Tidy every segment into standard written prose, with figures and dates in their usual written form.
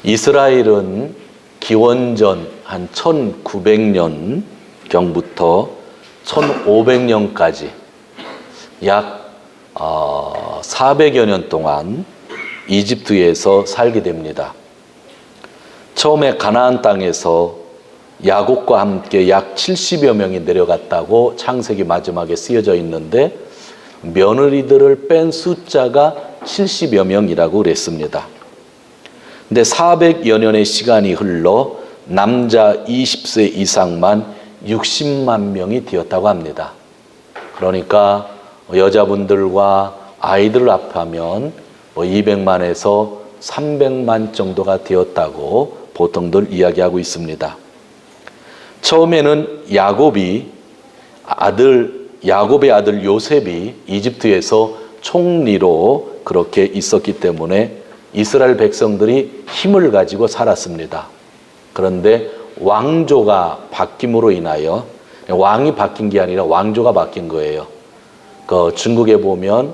이스라엘은 기원전 한 1900년 경부터 1500년까지 약 400여 년 동안 이집트에서 살게 됩니다. 처음에 가나안 땅에서 야곱과 함께 약 70여 명이 내려갔다고 창세기 마지막에 쓰여져 있는데 며느리들을 뺀 숫자가 70여 명이라고 그랬습니다. 근데 400여 년의 시간이 흘러 남자 20세 이상만 60만 명이 되었다고 합니다. 그러니까 여자분들과 아이들을 합하면 200만에서 300만 정도가 되었다고 보통들 이야기하고 있습니다. 처음에는 야곱의 아들 요셉이 이집트에서 총리로 그렇게 있었기 때문에 이스라엘 백성들이 힘을 가지고 살았습니다. 그런데 왕조가 바뀜으로 인하여, 왕이 바뀐 게 아니라 왕조가 바뀐 거예요. 중국에 보면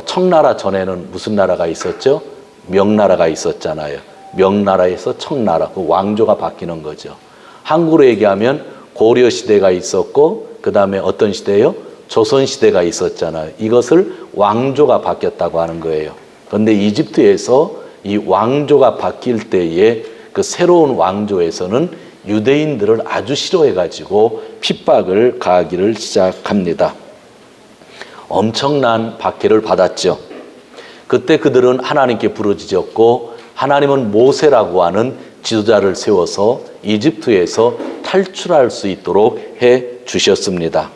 청나라 전에는 무슨 나라가 있었죠? 명나라가 있었잖아요. 명나라에서 청나라, 그 왕조가 바뀌는 거죠. 한국으로 얘기하면 고려 시대가 있었고 그 다음에 어떤 시대요? 조선 시대가 있었잖아요. 이것을 왕조가 바뀌었다고 하는 거예요. 그런데 이집트에서 이 왕조가 바뀔 때에 그 새로운 왕조에서는 유대인들을 아주 싫어해가지고 핍박을 가하기를 시작합니다. 엄청난 박해를 받았죠. 그때 그들은 하나님께 부르짖었고 하나님은 모세라고 하는 지도자를 세워서 이집트에서 탈출할 수 있도록 해 주셨습니다.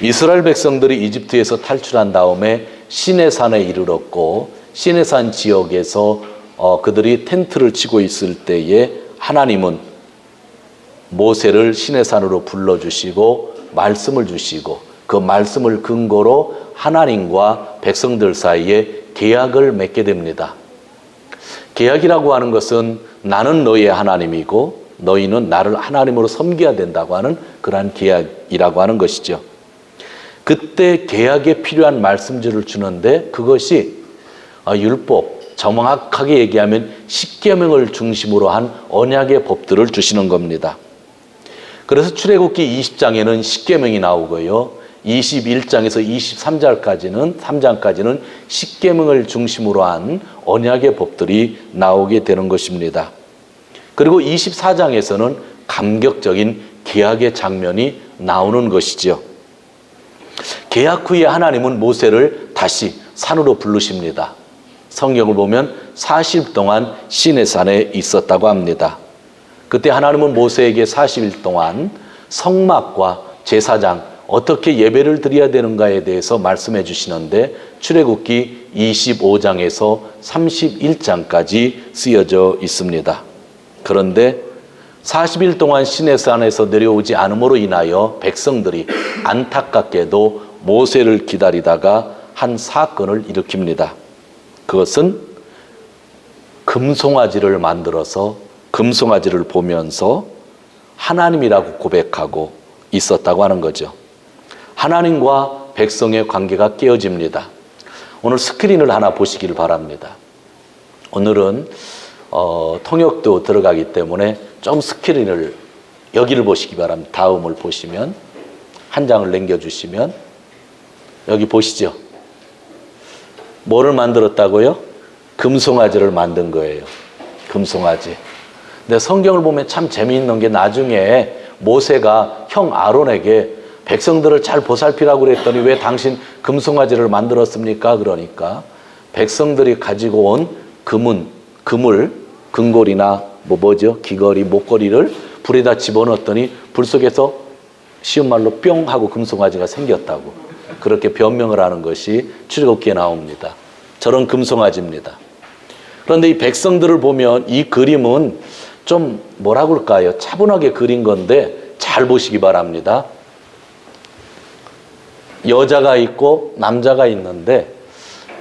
이스라엘 백성들이 이집트에서 탈출한 다음에 시내산에 이르렀고 시내산 지역에서 그들이 텐트를 치고 있을 때에 하나님은 모세를 시내산으로 불러주시고 말씀을 주시고 그 말씀을 근거로 하나님과 백성들 사이에 계약을 맺게 됩니다. 계약이라고 하는 것은 나는 너희의 하나님이고 너희는 나를 하나님으로 섬겨야 된다고 하는 그러한 계약이라고 하는 것이죠. 그때 계약에 필요한 말씀들을 주는데 그것이 율법, 정확하게 얘기하면 십계명을 중심으로 한 언약의 법들을 주시는 겁니다. 그래서 출애굽기 20장에는 십계명이 나오고요. 21장에서 23장까지는 십계명을 중심으로 한 언약의 법들이 나오게 되는 것입니다. 그리고 24장에서는 감격적인 계약의 장면이 나오는 것이죠. 계약 후에 하나님은 모세를 다시 산으로 부르십니다. 성경을 보면 40일 동안 시내산에 있었다고 합니다. 그때 하나님은 모세에게 40일 동안 성막과 제사장 어떻게 예배를 드려야 되는가에 대해서 말씀해 주시는데 출애굽기 25장에서 31장까지 쓰여져 있습니다. 그런데 40일 동안 시내산에서 내려오지 않음으로 인하여 백성들이 안타깝게도 모세를 기다리다가 한 사건을 일으킵니다. 그것은 금송아지를 만들어서 금송아지를 보면서 하나님이라고 고백하고 있었다고 하는 거죠. 하나님과 백성의 관계가 깨어집니다. 오늘 스크린을 하나 보시기를 바랍니다. 오늘은 통역도 들어가기 때문에 좀 스크린을 여기를 보시기 바랍니다. 다음을 보시면 한 장을 넘겨주시면 여기 보시죠. 뭐를 만들었다고요? 금송아지를 만든 거예요. 금송아지. 근데 성경을 보면 참 재미있는 게 나중에 모세가 형 아론에게 백성들을 잘 보살피라고 그랬더니 왜 당신 금송아지를 만들었습니까? 그러니까 백성들이 가지고 온 금을, 금골이나 뭐죠? 귀걸이, 목걸이를 불에다 집어넣었더니 불 속에서 쉬운 말로 뿅 하고 금송아지가 생겼다고 그렇게 변명을 하는 것이 출애굽기에 나옵니다. 저런 금송아지입니다. 그런데 이 백성들을 보면 이 그림은 좀 뭐라고 할까요? 차분하게 그린 건데 잘 보시기 바랍니다. 여자가 있고 남자가 있는데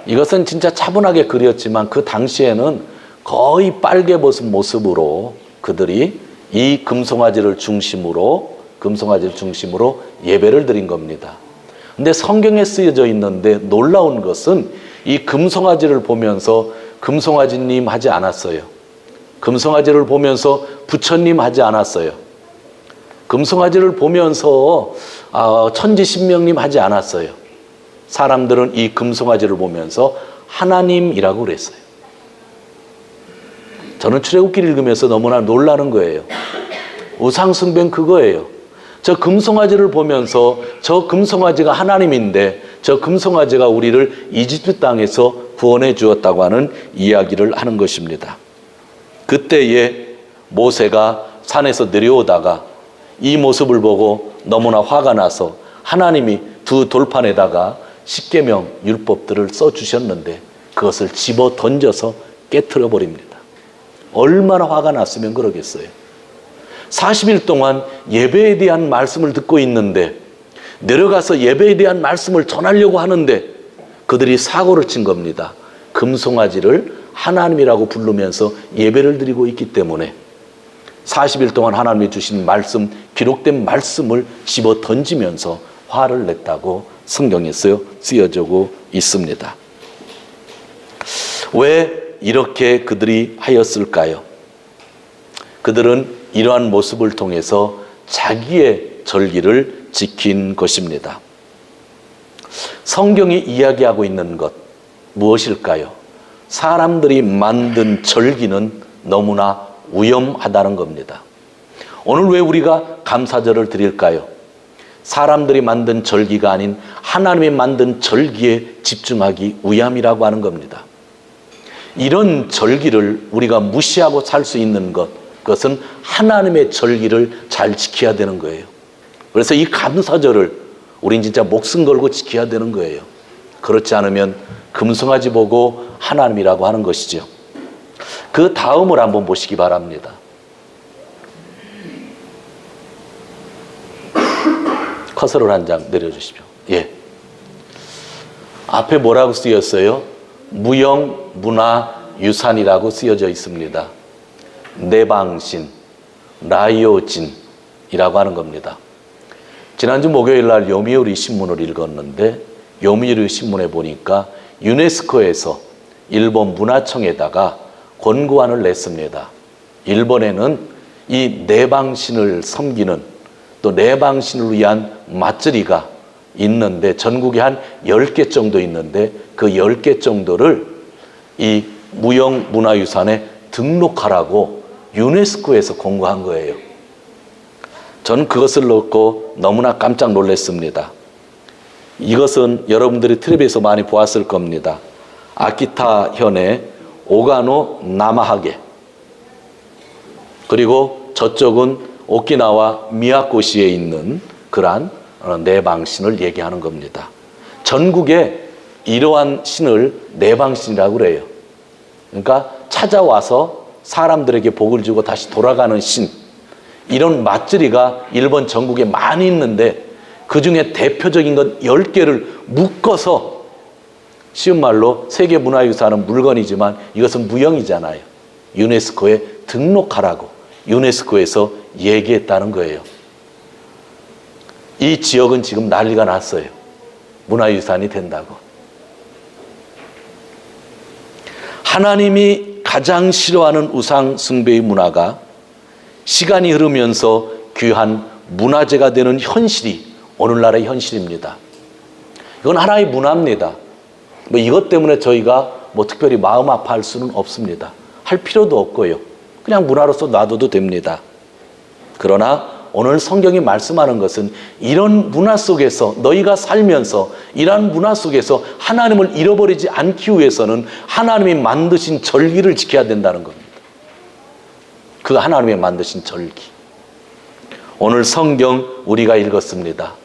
이것은 진짜 차분하게 그렸지만 그 당시에는 거의 빨개 벗은 모습으로 그들이 이 금송아지를 중심으로 예배를 드린 겁니다. 근데 성경에 쓰여져 있는데 놀라운 것은 이 금송아지를 보면서 금송아지님 하지 않았어요. 금송아지를 보면서 부처님 하지 않았어요. 금송아지를 보면서 천지신명님 하지 않았어요. 사람들은 이 금송아지를 보면서 하나님이라고 그랬어요. 저는 출애굽기를 읽으면서 너무나 놀라는 거예요. 우상숭배는 그거예요. 저 금송아지를 보면서 저 금송아지가 하나님인데 저 금송아지가 우리를 이집트 땅에서 구원해 주었다고 하는 이야기를 하는 것입니다. 그때에 모세가 산에서 내려오다가 이 모습을 보고 너무나 화가 나서 하나님이 두 돌판에다가 십계명 율법들을 써주셨는데 그것을 집어 던져서 깨트려 버립니다. 얼마나 화가 났으면 그러겠어요. 40일 동안 예배에 대한 말씀을 듣고 있는데 내려가서 예배에 대한 말씀을 전하려고 하는데 그들이 사고를 친 겁니다. 금송아지를 하나님이라고 부르면서 예배를 드리고 있기 때문에 40일 동안 하나님이 주신 말씀, 기록된 말씀을 집어 던지면서 화를 냈다고 성경에 쓰여지고 있습니다. 왜 이렇게 그들이 하였을까요? 그들은 이러한 모습을 통해서 자기의 절기를 지킨 것입니다. 성경이 이야기하고 있는 것 무엇일까요? 사람들이 만든 절기는 너무나 위험하다는 겁니다. 오늘 왜 우리가 감사절을 드릴까요? 사람들이 만든 절기가 아닌 하나님이 만든 절기에 집중하기 위함이라고 하는 겁니다. 이런 절기를 우리가 무시하고 살 수 있는 그것은 하나님의 절기를 잘 지켜야 되는 거예요. 그래서 이 감사절을 우린 진짜 목숨 걸고 지켜야 되는 거예요. 그렇지 않으면 금송아지 보고 하나님이라고 하는 것이죠. 그 다음을 한번 보시기 바랍니다. 커서를 한 장 내려주십시오. 예. 앞에 뭐라고 쓰였어요? 무형문화유산이라고 쓰여져 있습니다. 내방신, 라이오진이라고 하는 겁니다. 지난주 목요일 날 요미우리 신문을 읽었는데 요미우리 신문에 보니까 유네스코에서 일본 문화청에다가 권고안을 냈습니다. 일본에는 이 내방신을 섬기는 또 내방신을 위한 맛절이가 있는데 전국에 한 10개 정도 있는데 그 10개 정도를 이 무형문화유산에 등록하라고 유네스코에서 권고한 거예요. 저는 그것을 놓고 너무나 깜짝 놀랐습니다. 이것은 여러분들이 텔레비에서 많이 보았을 겁니다. 아키타 현의 오가노 나마하게, 그리고 저쪽은 오키나와 미야코시에 있는 그러한 내방신을 얘기하는 겁니다. 전국에 이러한 신을 내방신이라고 그래요. 그러니까 찾아와서 사람들에게 복을 주고 다시 돌아가는 신, 이런 맛절이가 일본 전국에 많이 있는데 그 중에 대표적인 건 10개를 묶어서, 쉬운 말로 세계문화유산은 물건이지만 이것은 무형이잖아요. 유네스코에 등록하라고 유네스코에서 얘기했다는 거예요. 이 지역은 지금 난리가 났어요. 문화유산이 된다고. 하나님이 가장 싫어하는 우상 숭배의 문화가 시간이 흐르면서 귀한 문화재가 되는 현실이 오늘날의 현실입니다. 이건 하나의 문화입니다. 이것 때문에 저희가 특별히 마음 아파할 수는 없습니다. 할 필요도 없고요. 그냥 문화로서 놔둬도 됩니다. 그러나 오늘 성경이 말씀하는 것은 이런 문화 속에서 너희가 살면서 이러한 문화 속에서 하나님을 잃어버리지 않기 위해서는 하나님이 만드신 절기를 지켜야 된다는 겁니다. 그 하나님이 만드신 절기. 오늘 성경 우리가 읽었습니다.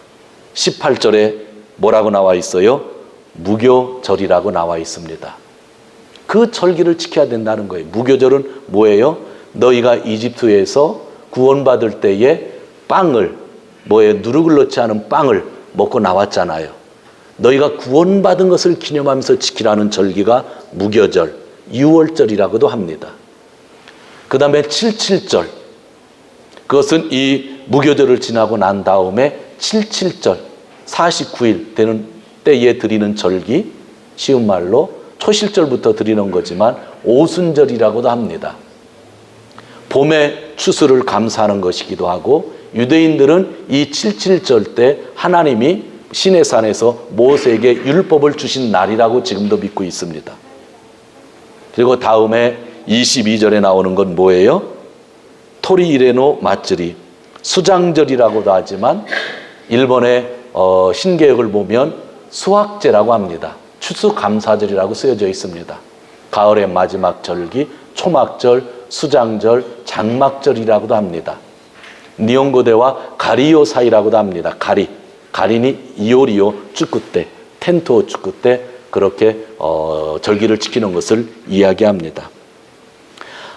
18절에 뭐라고 나와 있어요? 무교절이라고 나와 있습니다. 그 절기를 지켜야 된다는 거예요. 무교절은 뭐예요? 너희가 이집트에서 구원받을 때에 빵을, 누룩을 넣지 않은 빵을 먹고 나왔잖아요. 너희가 구원받은 것을 기념하면서 지키라는 절기가 무교절, 유월절이라고도 합니다. 그 다음에 77절, 그것은 이 무교절을 지나고 난 다음에 77절, 49일 되는 때에 드리는 절기, 쉬운 말로 초실절부터 드리는 거지만 오순절이라고도 합니다. 봄의 추수를 감사하는 것이기도 하고, 유대인들은 이 77절 때 하나님이 시내산에서 모세에게 율법을 주신 날이라고 지금도 믿고 있습니다. 그리고 다음에 22절에 나오는 건 뭐예요? 토리 이레노 마츠리, 수장절이라고도 하지만 일본의 신개역을 보면 수학제라고 합니다. 추수감사절이라고 쓰여져 있습니다. 가을의 마지막 절기, 초막절, 수장절, 장막절이라고도 합니다. 니온고대와 가리오 사이라고도 합니다. 가리니 이오리오 축구 때, 텐토 축구 때 그렇게 절기를 지키는 것을 이야기합니다.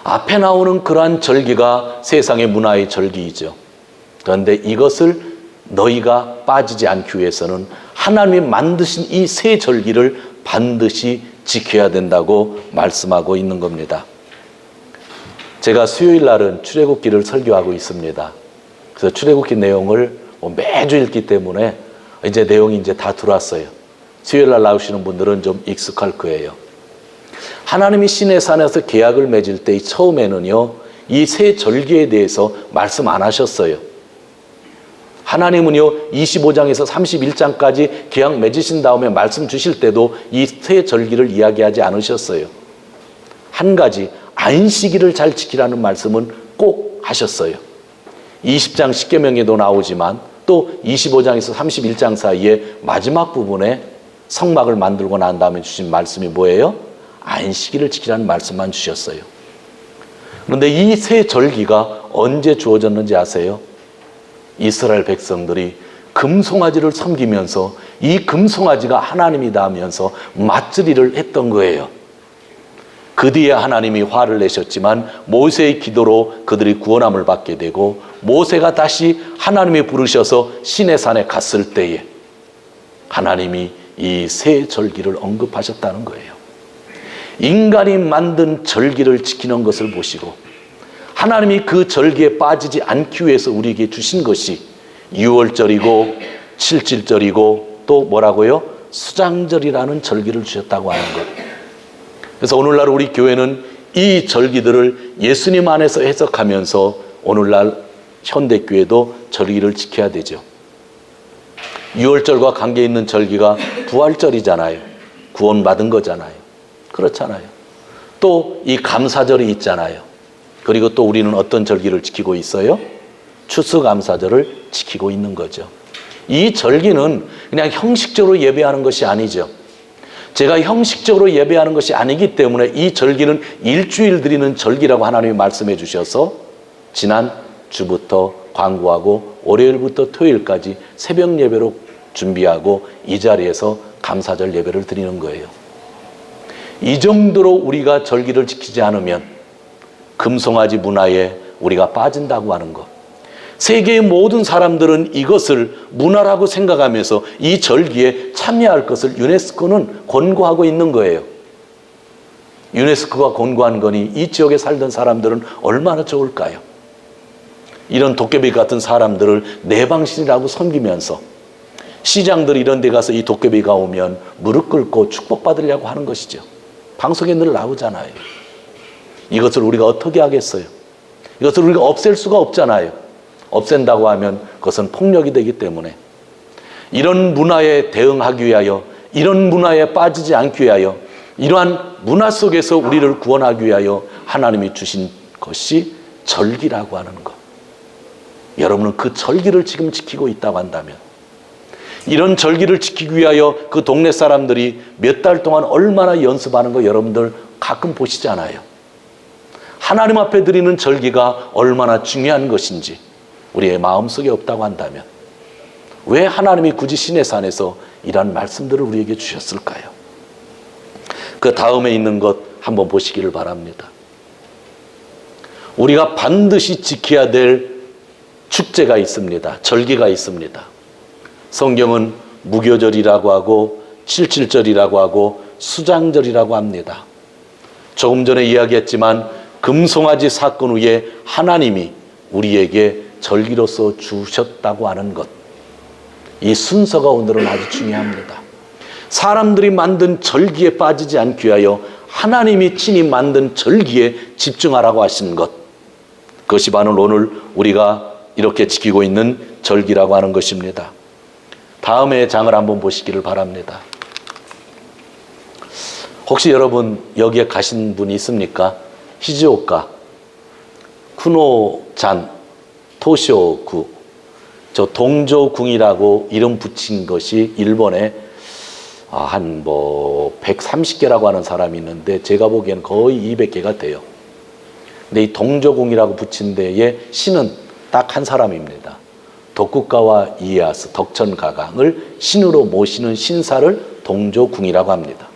앞에 나오는 그러한 절기가 세상의 문화의 절기이죠. 그런데 이것을 너희가 빠지지 않기 위해서는 하나님이 만드신 이 세 절기를 반드시 지켜야 된다고 말씀하고 있는 겁니다. 제가 수요일 날은 출애굽기를 설교하고 있습니다. 그래서 출애굽기 내용을 매주 읽기 때문에 이제 내용이 이제 다 들어왔어요. 수요일 날 나오시는 분들은 좀 익숙할 거예요. 하나님이 시내산에서 계약을 맺을 때 처음에는요, 이 세 절기에 대해서 말씀 안 하셨어요. 하나님은요, 25장에서 31장까지 계약 맺으신 다음에 말씀 주실 때도 이 세 절기를 이야기하지 않으셨어요. 한 가지, 안식일을 잘 지키라는 말씀은 꼭 하셨어요. 20장 십계명에도 나오지만 또 25장에서 31장 사이에 마지막 부분에 성막을 만들고 난 다음에 주신 말씀이 뭐예요? 안식일을 지키라는 말씀만 주셨어요. 그런데 이 세 절기가 언제 주어졌는지 아세요? 이스라엘 백성들이 금송아지를 섬기면서 이 금송아지가 하나님이다 하면서 맞들이를 했던 거예요. 그 뒤에 하나님이 화를 내셨지만 모세의 기도로 그들이 구원함을 받게 되고, 모세가 다시 하나님이 부르셔서 시내산에 갔을 때에 하나님이 이 세 절기를 언급하셨다는 거예요. 인간이 만든 절기를 지키는 것을 보시고 하나님이 그 절기에 빠지지 않기 위해서 우리에게 주신 것이 6월절이고 77절이고 또 뭐라고요? 수장절이라는 절기를 주셨다고 하는 것. 그래서 오늘날 우리 교회는 이 절기들을 예수님 안에서 해석하면서 오늘날 현대교회도 절기를 지켜야 되죠. 6월절과 관계 있는 절기가 부활절이잖아요. 구원받은 거잖아요. 그렇잖아요. 또 이 감사절이 있잖아요. 그리고 또 우리는 어떤 절기를 지키고 있어요? 추수감사절을 지키고 있는 거죠. 이 절기는 그냥 형식적으로 예배하는 것이 아니죠. 제가 형식적으로 예배하는 것이 아니기 때문에 이 절기는 일주일 드리는 절기라고 하나님이 말씀해 주셔서 지난 주부터 광고하고 월요일부터 토요일까지 새벽 예배로 준비하고 이 자리에서 감사절 예배를 드리는 거예요. 이 정도로 우리가 절기를 지키지 않으면 금송아지 문화에 우리가 빠진다고 하는 것. 세계의 모든 사람들은 이것을 문화라고 생각하면서 이 절기에 참여할 것을 유네스코는 권고하고 있는 거예요. 유네스코가 권고한 거니 이 지역에 살던 사람들은 얼마나 좋을까요? 이런 도깨비 같은 사람들을 내방신이라고 섬기면서 시장들 이런 데 가서 이 도깨비가 오면 무릎 꿇고 축복받으려고 하는 것이죠. 방송에 늘 나오잖아요. 이것을 우리가 어떻게 하겠어요? 이것을 우리가 없앨 수가 없잖아요. 없앤다고 하면 그것은 폭력이 되기 때문에 이런 문화에 대응하기 위하여, 이런 문화에 빠지지 않기 위하여, 이러한 문화 속에서 우리를 구원하기 위하여 하나님이 주신 것이 절기라고 하는 것. 여러분은 그 절기를 지금 지키고 있다고 한다면, 이런 절기를 지키기 위하여 그 동네 사람들이 몇 달 동안 얼마나 연습하는 거 여러분들 가끔 보시잖아요. 하나님 앞에 드리는 절기가 얼마나 중요한 것인지 우리의 마음속에 없다고 한다면 왜 하나님이 굳이 시내산에서 이런 말씀들을 우리에게 주셨을까요? 그 다음에 있는 것 한번 보시기를 바랍니다. 우리가 반드시 지켜야 될 축제가 있습니다. 절기가 있습니다. 성경은 무교절이라고 하고 77절이라고 하고 수장절이라고 합니다. 조금 전에 이야기했지만 금송아지 사건 후에 하나님이 우리에게 절기로서 주셨다고 하는 것. 이 순서가 오늘은 아주 중요합니다. 사람들이 만든 절기에 빠지지 않기 위하여 하나님이 친히 만든 절기에 집중하라고 하신 것. 그것이 바로 오늘 우리가 이렇게 지키고 있는 절기라고 하는 것입니다. 다음의 장을 한번 보시기를 바랍니다. 혹시 여러분 여기에 가신 분이 있습니까? 시즈오카, 쿠노잔, 토시오구, 저 동조궁이라고 이름 붙인 것이 일본에 한 130개라고 하는 사람이 있는데 제가 보기에는 거의 200개가 돼요. 근데 이 동조궁이라고 붙인 데에 신은 딱 한 사람입니다. 도쿠가와 이에야스, 덕천가강을 신으로 모시는 신사를 동조궁이라고 합니다.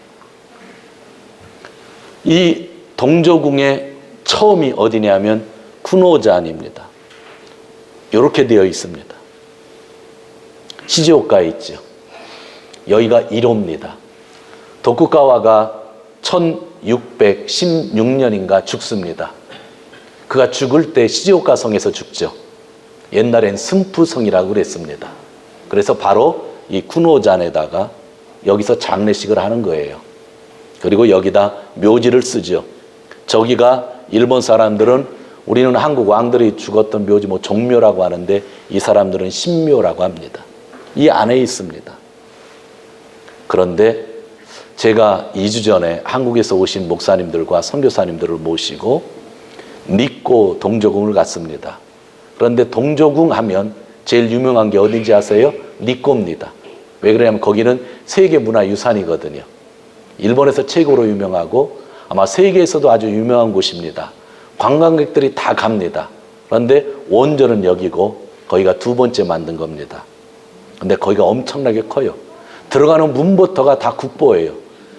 이 동조궁의 처음이 어디냐면 쿠노잔입니다. 이렇게 되어 있습니다. 시즈오카에 있죠. 여기가 1호입니다. 도쿠가와가 1616년인가 죽습니다. 그가 죽을 때 시즈오카 성에서 죽죠. 옛날엔 승푸성이라고 그랬습니다. 그래서 바로 이 쿠노잔에다가 여기서 장례식을 하는 거예요. 그리고 여기다 묘지를 쓰죠. 저기가 일본 사람들은 우리는 한국 왕들이 죽었던 묘지 종묘라고 하는데 이 사람들은 신묘라고 합니다. 이 안에 있습니다. 그런데 제가 2주 전에 한국에서 오신 목사님들과 선교사님들을 모시고 니꼬 동조궁을 갔습니다. 그런데 동조궁 하면 제일 유명한 게 어딘지 아세요? 니꼬입니다. 왜 그러냐면 거기는 세계문화유산이거든요. 일본에서 최고로 유명하고 아마 세계에서도 아주 유명한 곳입니다. 관광객들이 다 갑니다. 그런데 원조는 여기고 거기가 두 번째 만든 겁니다. 근데 거기가 엄청나게 커요. 들어가는 문부터가 다 국보예요.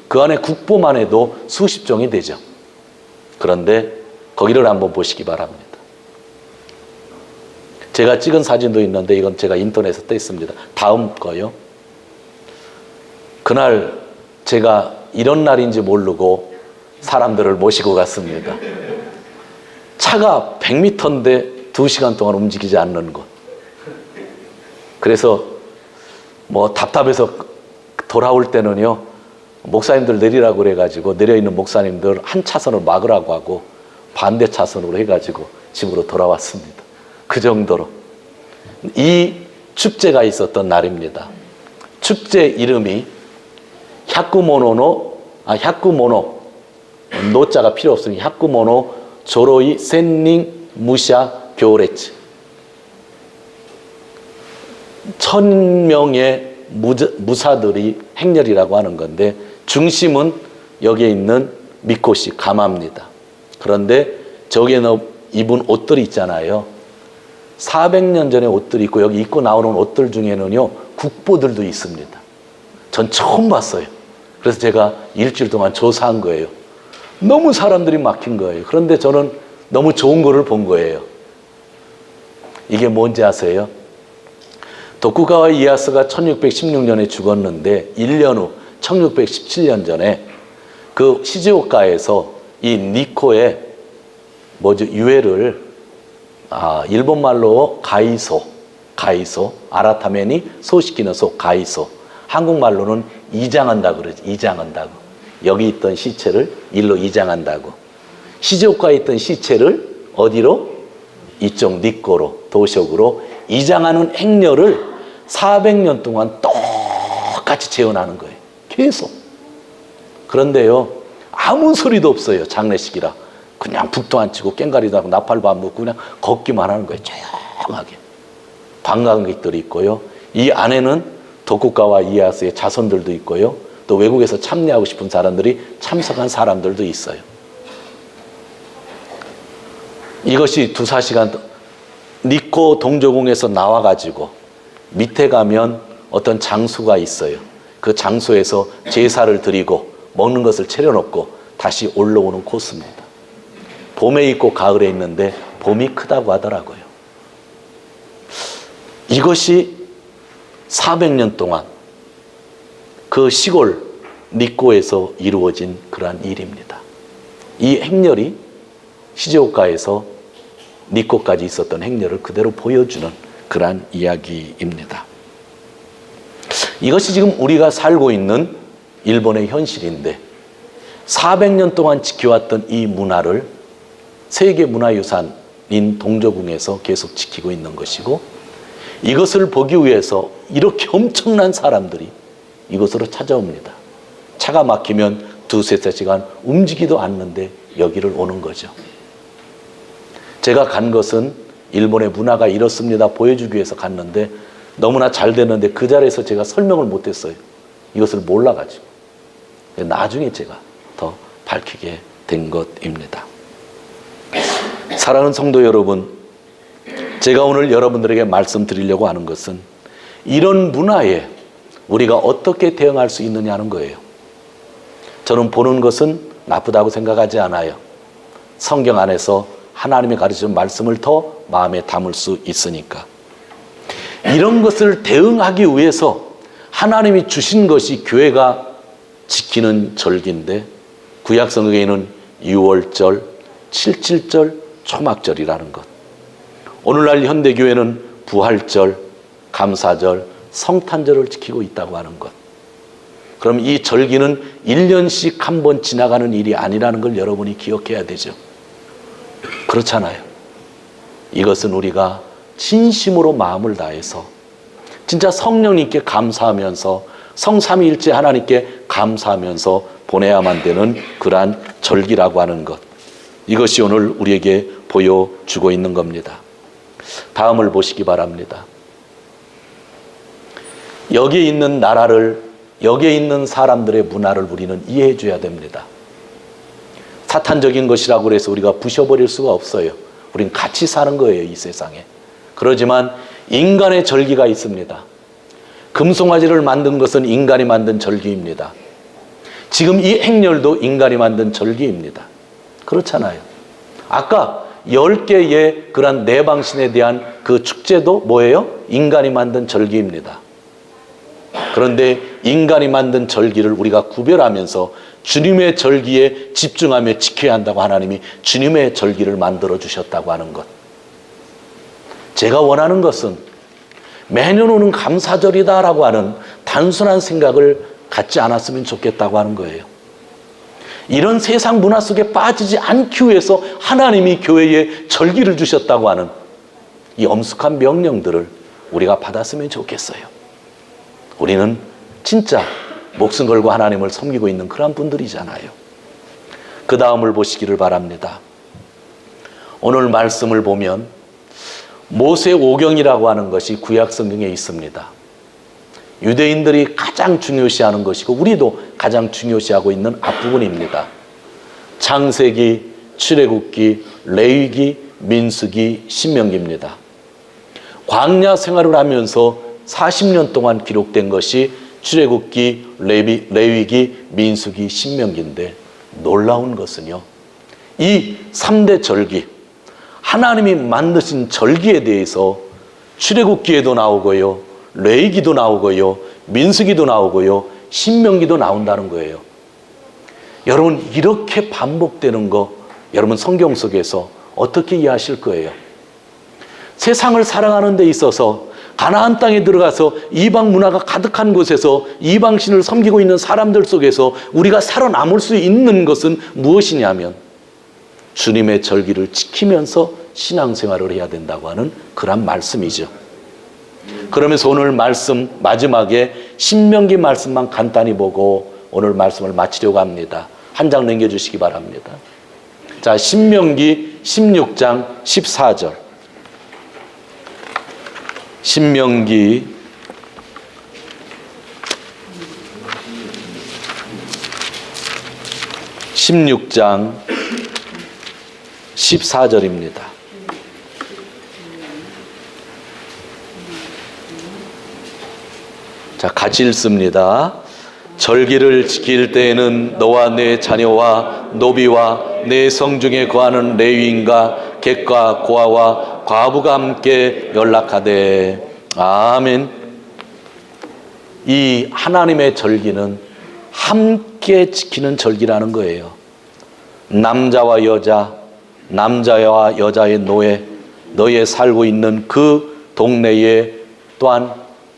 그 안에 국보만 해도 수십 종이 되죠. 그런데 거기를 한번 보시기 바랍니다. 제가 찍은 사진도 있는데 이건 제가 인터넷에 뗐습니다. 다음 거요. 그날 제가 이런 날인지 모르고 사람들을 모시고 갔습니다. 차가 100m인데 2시간 동안 움직이지 않는 곳. 그래서 답답해서 돌아올 때는요, 목사님들 내리라고 그래가지고 내려있는 목사님들 한 차선을 막으라고 하고 반대 차선으로 해가지고 집으로 돌아왔습니다. 그 정도로 이 축제가 있었던 날입니다. 축제 이름이 샤쿠모노 노자가 필요 없으니 샤쿠모노 조로이 센닝 무샤 교레츠 1000명의 무사들이 행렬이라고 하는 건데 중심은 여기에 있는 미코시 가마입니다. 그런데 저기에 입은 옷들이 있잖아요. 400년 전에 옷들이 있고 여기 입고 나오는 옷들 중에는요 국보들도 있습니다. 전 처음 봤어요. 그래서 제가 일주일 동안 조사한 거예요. 너무 사람들이 막힌 거예요. 그런데 저는 너무 좋은 거를 본 거예요. 이게 뭔지 아세요? 도쿠가와 이에야스가 1616년에 죽었는데 1년 후 1617년 전에 그 시즈오카에서 이 니코의 유해를 일본말로 가이소 아라타메니 소시키는 가이소, 한국말로는 이장한다 그러지. 이장한다고. 여기 있던 시체를 일로 이장한다고. 시즈오카에 있던 시체를 어디로? 이쪽 니코로, 도시옥으로 이장하는 행렬을 400년 동안 똑같이 재현하는 거예요. 계속. 그런데요, 아무 소리도 없어요. 장례식이라. 그냥 북도 안 치고 깽가리도 하고 나팔도 안 먹고 그냥 걷기만 하는 거예요. 조용하게. 관광객들이 있고요. 이 안에는 도쿠가와 이에야스의 자손들도 있고요. 또 외국에서 참여하고 싶은 사람들이 참석한 사람들도 있어요. 이것이 2-4시간 니코 동조궁에서 나와가지고 밑에 가면 어떤 장소가 있어요. 그 장소에서 제사를 드리고 먹는 것을 차려놓고 다시 올라오는 코스입니다. 봄에 있고 가을에 있는데 봄이 크다고 하더라고요. 이것이 400년 동안 그 시골 니코에서 이루어진 그러한 일입니다. 이 행렬이 시즈오카에서 니코까지 있었던 행렬을 그대로 보여주는 그러한 이야기입니다. 이것이 지금 우리가 살고 있는 일본의 현실인데 400년 동안 지켜왔던 이 문화를 세계문화유산 동조궁에서 계속 지키고 있는 것이고, 이것을 보기 위해서 이렇게 엄청난 사람들이 이곳으로 찾아옵니다. 차가 막히면 두세 시간 움직이도 않는데 여기를 오는 거죠. 제가 간 것은 일본의 문화가 이렇습니다 보여주기 위해서 갔는데 너무나 잘 됐는데 그 자리에서 제가 설명을 못했어요. 이것을 몰라가지고. 나중에 제가 더 밝히게 된 것입니다. 사랑하는 성도 여러분, 제가 오늘 여러분들에게 말씀드리려고 하는 것은 이런 문화에 우리가 어떻게 대응할 수 있느냐는 거예요. 저는 보는 것은 나쁘다고 생각하지 않아요. 성경 안에서 하나님이 가르치는 말씀을 더 마음에 담을 수 있으니까. 이런 것을 대응하기 위해서 하나님이 주신 것이 교회가 지키는 절기인데, 구약 성경에는 유월절, 칠칠절, 초막절이라는 것. 오늘날 현대교회는 부활절, 감사절, 성탄절을 지키고 있다고 하는 것. 그럼 이 절기는 1년씩 한 번 지나가는 일이 아니라는 걸 여러분이 기억해야 되죠. 그렇잖아요. 이것은 우리가 진심으로 마음을 다해서 진짜 성령님께 감사하면서 성삼위일체 하나님께 감사하면서 보내야만 되는 그러한 절기라고 하는 것. 이것이 오늘 우리에게 보여주고 있는 겁니다. 다음을 보시기 바랍니다. 여기에 있는 나라를, 여기에 있는 사람들의 문화를 우리는 이해해 줘야 됩니다. 사탄적인 것이라고 해서 우리가 부셔버릴 수가 없어요. 우린 같이 사는 거예요, 이 세상에. 그러지만 인간의 절기가 있습니다. 금송아지를 만든 것은 인간이 만든 절기입니다. 지금 이 행렬도 인간이 만든 절기입니다. 그렇잖아요. 아까 10개의 그런 내방신에 대한 그 축제도 뭐예요? 인간이 만든 절기입니다. 그런데 인간이 만든 절기를 우리가 구별하면서 주님의 절기에 집중하며 지켜야 한다고 하나님이 주님의 절기를 만들어 주셨다고 하는 것. 제가 원하는 것은 매년 오는 감사절이다라고 하는 단순한 생각을 갖지 않았으면 좋겠다고 하는 거예요. 이런 세상 문화 속에 빠지지 않기 위해서 하나님이 교회에 절기를 주셨다고 하는 이 엄숙한 명령들을 우리가 받았으면 좋겠어요. 우리는 진짜 목숨 걸고 하나님을 섬기고 있는 그런 분들이잖아요. 그 다음을 보시기를 바랍니다. 오늘 말씀을 보면 모세오경이라고 하는 것이 구약 성경에 있습니다. 유대인들이 가장 중요시하는 것이고 우리도 가장 중요시하고 있는 앞부분입니다. 창세기, 출애굽기, 레위기, 민수기, 신명기입니다. 광야 생활을 하면서 40년 동안 기록된 것이 출애굽기, 레위기, 민수기, 신명기인데 놀라운 것은요, 이 3대 절기, 하나님이 만드신 절기에 대해서 출애굽기에도 나오고요, 레위기도 나오고요, 민수기도 나오고요, 신명기도 나온다는 거예요. 여러분, 이렇게 반복되는 거 여러분 성경 속에서 어떻게 이해하실 거예요? 세상을 사랑하는 데 있어서 가나안 땅에 들어가서 이방 문화가 가득한 곳에서 이방신을 섬기고 있는 사람들 속에서 우리가 살아남을 수 있는 것은 무엇이냐면 주님의 절기를 지키면서 신앙생활을 해야 된다고 하는 그런 말씀이죠. 그러면서 오늘 말씀 마지막에 신명기 말씀만 간단히 보고 오늘 말씀을 마치려고 합니다. 한 장 넘겨주시기 바랍니다. 자, 신명기 16장 14절. 신명기 16장 14절입니다. 자, 같이 읽습니다. 절기를 지킬 때에는 너와 내 자녀와 노비와 내 성중에 거하는 레위인과 객과 고아와 과부가 함께 연락하되. 아멘. 이 하나님의 절기는 함께 지키는 절기라는 거예요. 남자와 여자, 남자와 여자의 노예, 너의 살고 있는 그 동네에 또한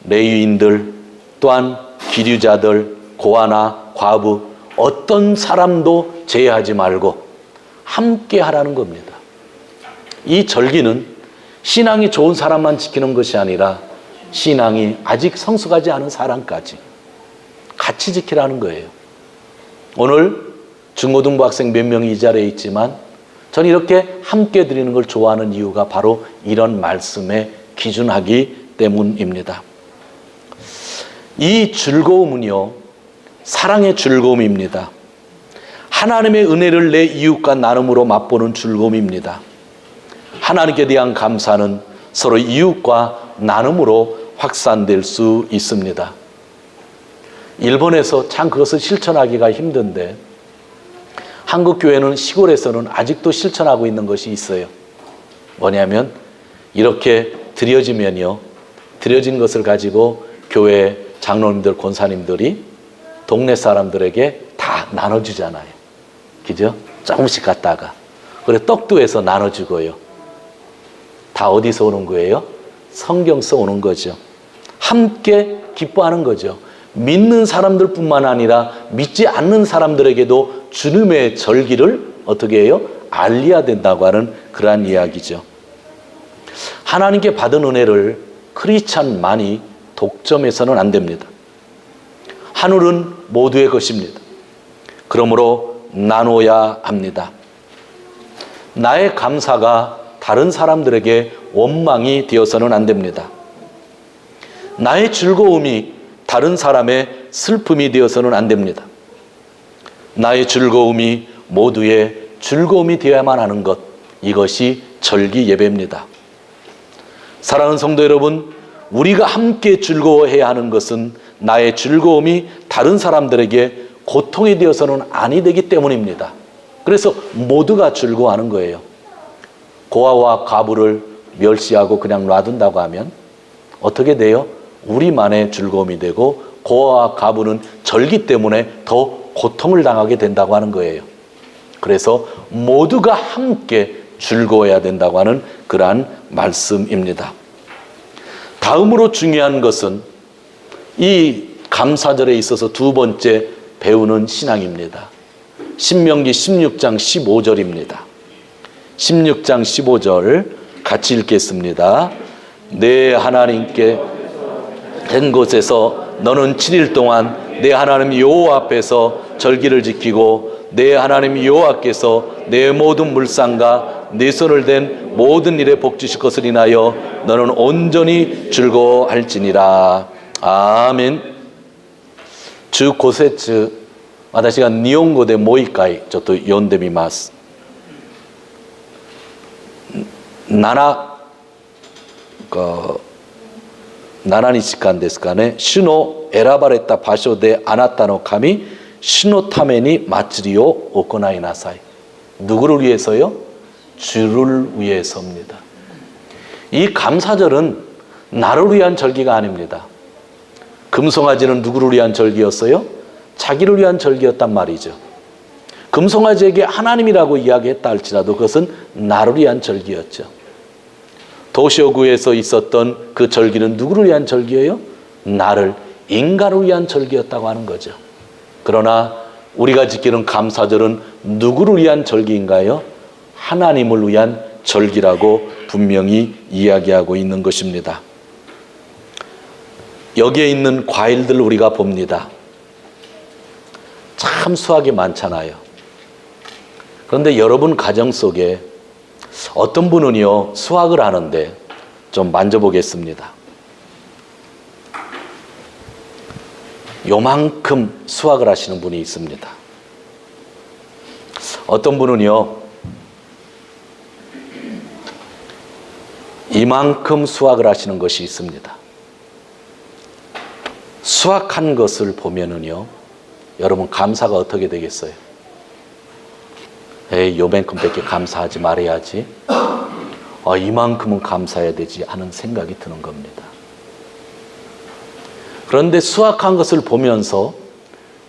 레위인들, 또한 기류자들, 고아나 과부, 어떤 사람도 제외하지 말고 함께 하라는 겁니다. 이 절기는 신앙이 좋은 사람만 지키는 것이 아니라 신앙이 아직 성숙하지 않은 사람까지 같이 지키라는 거예요. 오늘 중고등부 학생 몇 명이 이 자리에 있지만 저는 이렇게 함께 드리는 걸 좋아하는 이유가 바로 이런 말씀에 기준하기 때문입니다. 이 즐거움은요, 사랑의 즐거움입니다. 하나님의 은혜를 내 이웃과 나눔으로 맛보는 즐거움입니다. 하나님께 대한 감사는 서로 이웃과 나눔으로 확산될 수 있습니다. 일본에서 참 그것을 실천하기가 힘든데 한국 교회는 시골에서는 아직도 실천하고 있는 것이 있어요. 뭐냐면 이렇게 드려지면요, 드려진 것을 가지고 교회 장로님들, 권사님들이 동네 사람들에게 다 나눠주잖아요. 그죠? 조금씩 갖다가. 그래 떡도 해서 나눠주고요. 다 어디서 오는 거예요? 성경서 오는 거죠. 함께 기뻐하는 거죠. 믿는 사람들뿐만 아니라 믿지 않는 사람들에게도 주님의 절기를 어떻게 해요? 알려야 된다고 하는 그러한 이야기죠. 하나님께 받은 은혜를 크리스찬만이 독점해서는 안 됩니다. 하늘은 모두의 것입니다. 그러므로 나눠야 합니다. 나의 감사가 다른 사람들에게 원망이 되어서는 안 됩니다. 나의 즐거움이 다른 사람의 슬픔이 되어서는 안 됩니다. 나의 즐거움이 모두의 즐거움이 되어야만 하는 것, 이것이 절기 예배입니다. 사랑하는 성도 여러분, 우리가 함께 즐거워해야 하는 것은 나의 즐거움이 다른 사람들에게 고통이 되어서는 아니 되기 때문입니다. 그래서 모두가 즐거워하는 거예요. 고아와 과부를 멸시하고 그냥 놔둔다고 하면 어떻게 돼요? 우리만의 즐거움이 되고 고아와 과부는 절기 때문에 더 고통을 당하게 된다고 하는 거예요. 그래서 모두가 함께 즐거워해야 된다고 하는 그러한 말씀입니다. 다음으로 중요한 것은 이 감사절에 있어서 두 번째 배우는 신앙입니다. 신명기 16장 15절입니다. 16장 15절 같이 읽겠습니다. 내 하나님께 된 곳에서 너는 7일 동안 내 하나님 여호와 앞에서 절기를 지키고 내 하나님 여호와께서 내 모든 물상과 내 손을 댄 모든 일에 복 주실 것을 인하여 너는 온전히 즐거워할지니라. 아멘. 中古節、私が日本語でもう一回ちょっと読んでみます。7日間ですかね、主の選ばれた場所であなたの神主のために祭りを行いなさい。누구를 위해서요? 주를 위해서입니다. 이 감사절은 나를 위한 절기가 아닙니다. 금송아지는 누구를 위한 절기였어요? 자기를 위한 절기였단 말이죠. 금송아지에게 하나님이라고 이야기했다 할지라도 그것은 나를 위한 절기였죠. 도시오구에서 있었던 그 절기는 누구를 위한 절기예요? 나를, 인간을 위한 절기였다고 하는 거죠. 그러나 우리가 지키는 감사절은 누구를 위한 절기인가요? 하나님을 위한 절기라고 분명히 이야기하고 있는 것입니다. 여기에 있는 과일들 우리가 봅니다. 참 수확이 많잖아요. 그런데 여러분 가정 속에 어떤 분은요, 수확을 하는데 좀 만져보겠습니다. 요만큼 수확을 하시는 분이 있습니다. 어떤 분은요, 이만큼 수확을 하시는 것이 있습니다. 수확한 것을 보면은요, 여러분 감사가 어떻게 되겠어요? 에이, 요만큼밖에 감사하지 말아야지. 이만큼은 감사해야 되지 하는 생각이 드는 겁니다. 그런데 수확한 것을 보면서,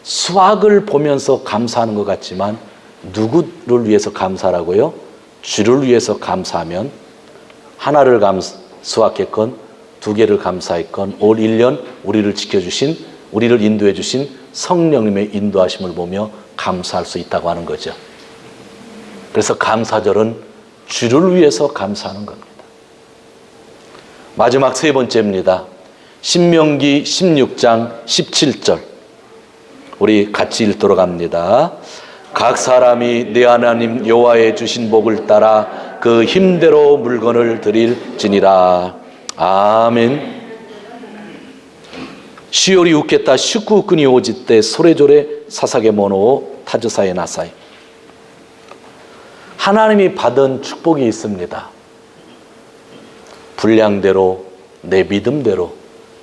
수확을 보면서 감사하는 것 같지만 누구를 위해서 감사라고요? 주를 위해서 감사하면 하나를 수확했건 두 개를 감사했건 올 1년 우리를 지켜주신, 우리를 인도해 주신 성령님의 인도하심을 보며 감사할 수 있다고 하는 거죠. 그래서 감사절은 주를 위해서 감사하는 겁니다. 마지막 세 번째입니다. 신명기 16장 17절. 우리 같이 읽도록 합니다. 각 사람이 내 하나님 여호와의 주신 복을 따라 그 힘대로 물건을 드릴지니라. 아멘. 시오리 우케타 슈쿠우쿠니 오지때 소레조레 사사게 모노 타즈사에 나사이. 하나님이 받은 축복이 있습니다. 분량대로 내 믿음대로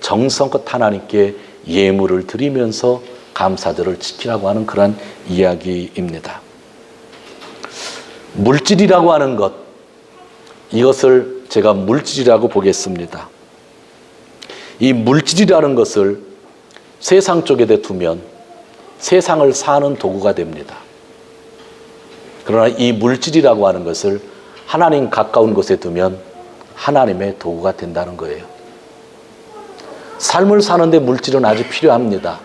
정성껏 하나님께 예물을 드리면서 감사절을 지키라고 하는 그런 이야기입니다. 물질이라고 하는 것, 이것을 제가 물질이라고 보겠습니다. 이 물질이라는 것을 세상 쪽에 두면 세상을 사는 도구가 됩니다. 그러나 이 물질이라고 하는 것을 하나님 가까운 곳에 두면 하나님의 도구가 된다는 거예요. 삶을 사는데 물질은 아주 필요합니다.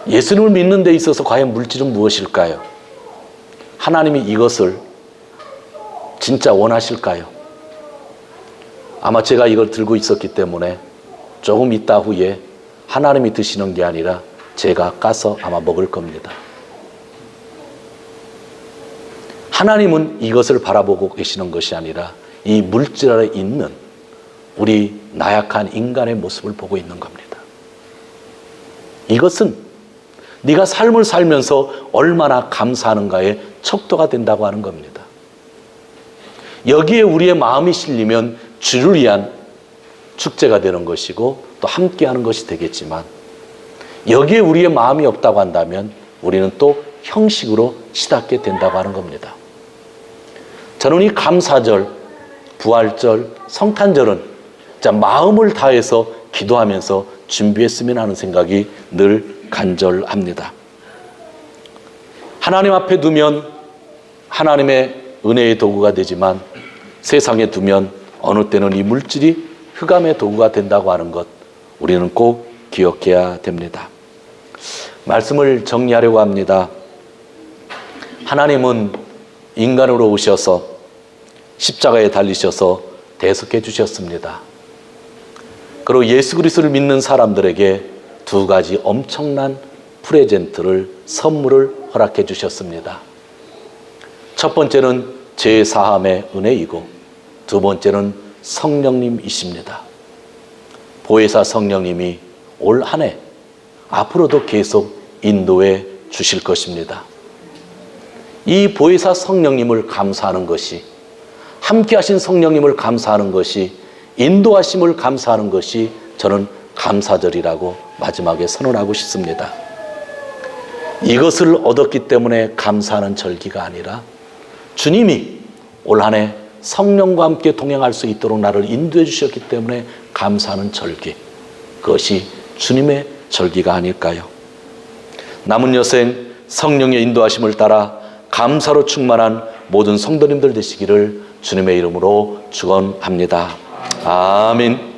예수님을 믿는 데 있어서 과연 물질은 무엇일까요? 하나님이 이것을 진짜 원하실까요? 아마 제가 이걸 들고 있었기 때문에 조금 있다 후에 하나님이 드시는 게 아니라 제가 까서 아마 먹을 겁니다. 하나님은 이것을 바라보고 계시는 것이 아니라 이 물질 안에 있는 우리 나약한 인간의 모습을 보고 있는 겁니다. 이것은 네가 삶을 살면서 얼마나 감사하는가의 척도가 된다고 하는 겁니다. 여기에 우리의 마음이 실리면 주를 위한 축제가 되는 것이고 또 함께하는 것이 되겠지만, 여기에 우리의 마음이 없다고 한다면 우리는 또 형식으로 치닫게 된다고 하는 겁니다. 저는 이 감사절, 부활절, 성탄절은 마음을 다해서 기도하면서 준비했으면 하는 생각이 늘 간절합니다. 하나님 앞에 두면 하나님의 은혜의 도구가 되지만 세상에 두면 어느 때는 이 물질이 흑암의 도구가 된다고 하는 것, 우리는 꼭 기억해야 됩니다. 말씀을 정리하려고 합니다. 하나님은 인간으로 오셔서 십자가에 달리셔서 대속해 주셨습니다. 그리고 예수 그리스도를 믿는 사람들에게 두 가지 엄청난 프레젠트를, 선물을 허락해 주셨습니다. 첫 번째는 죄 사함의 은혜이고 두 번째는 성령님이십니다. 보혜사 성령님이 올 한 해 앞으로도 계속 인도해 주실 것입니다. 이 보혜사 성령님을 감사하는 것이, 함께 하신 성령님을 감사하는 것이, 인도하심을 감사하는 것이 저는 감사절이라고 마지막에 선언하고 싶습니다. 이것을 얻었기 때문에 감사하는 절기가 아니라 주님이 올 한 해 성령과 함께 동행할 수 있도록 나를 인도해 주셨기 때문에 감사하는 절기, 그것이 주님의 절기가 아닐까요? 남은 여생 성령의 인도하심을 따라 감사로 충만한 모든 성도님들 되시기를 주님의 이름으로 축원합니다. 아멘.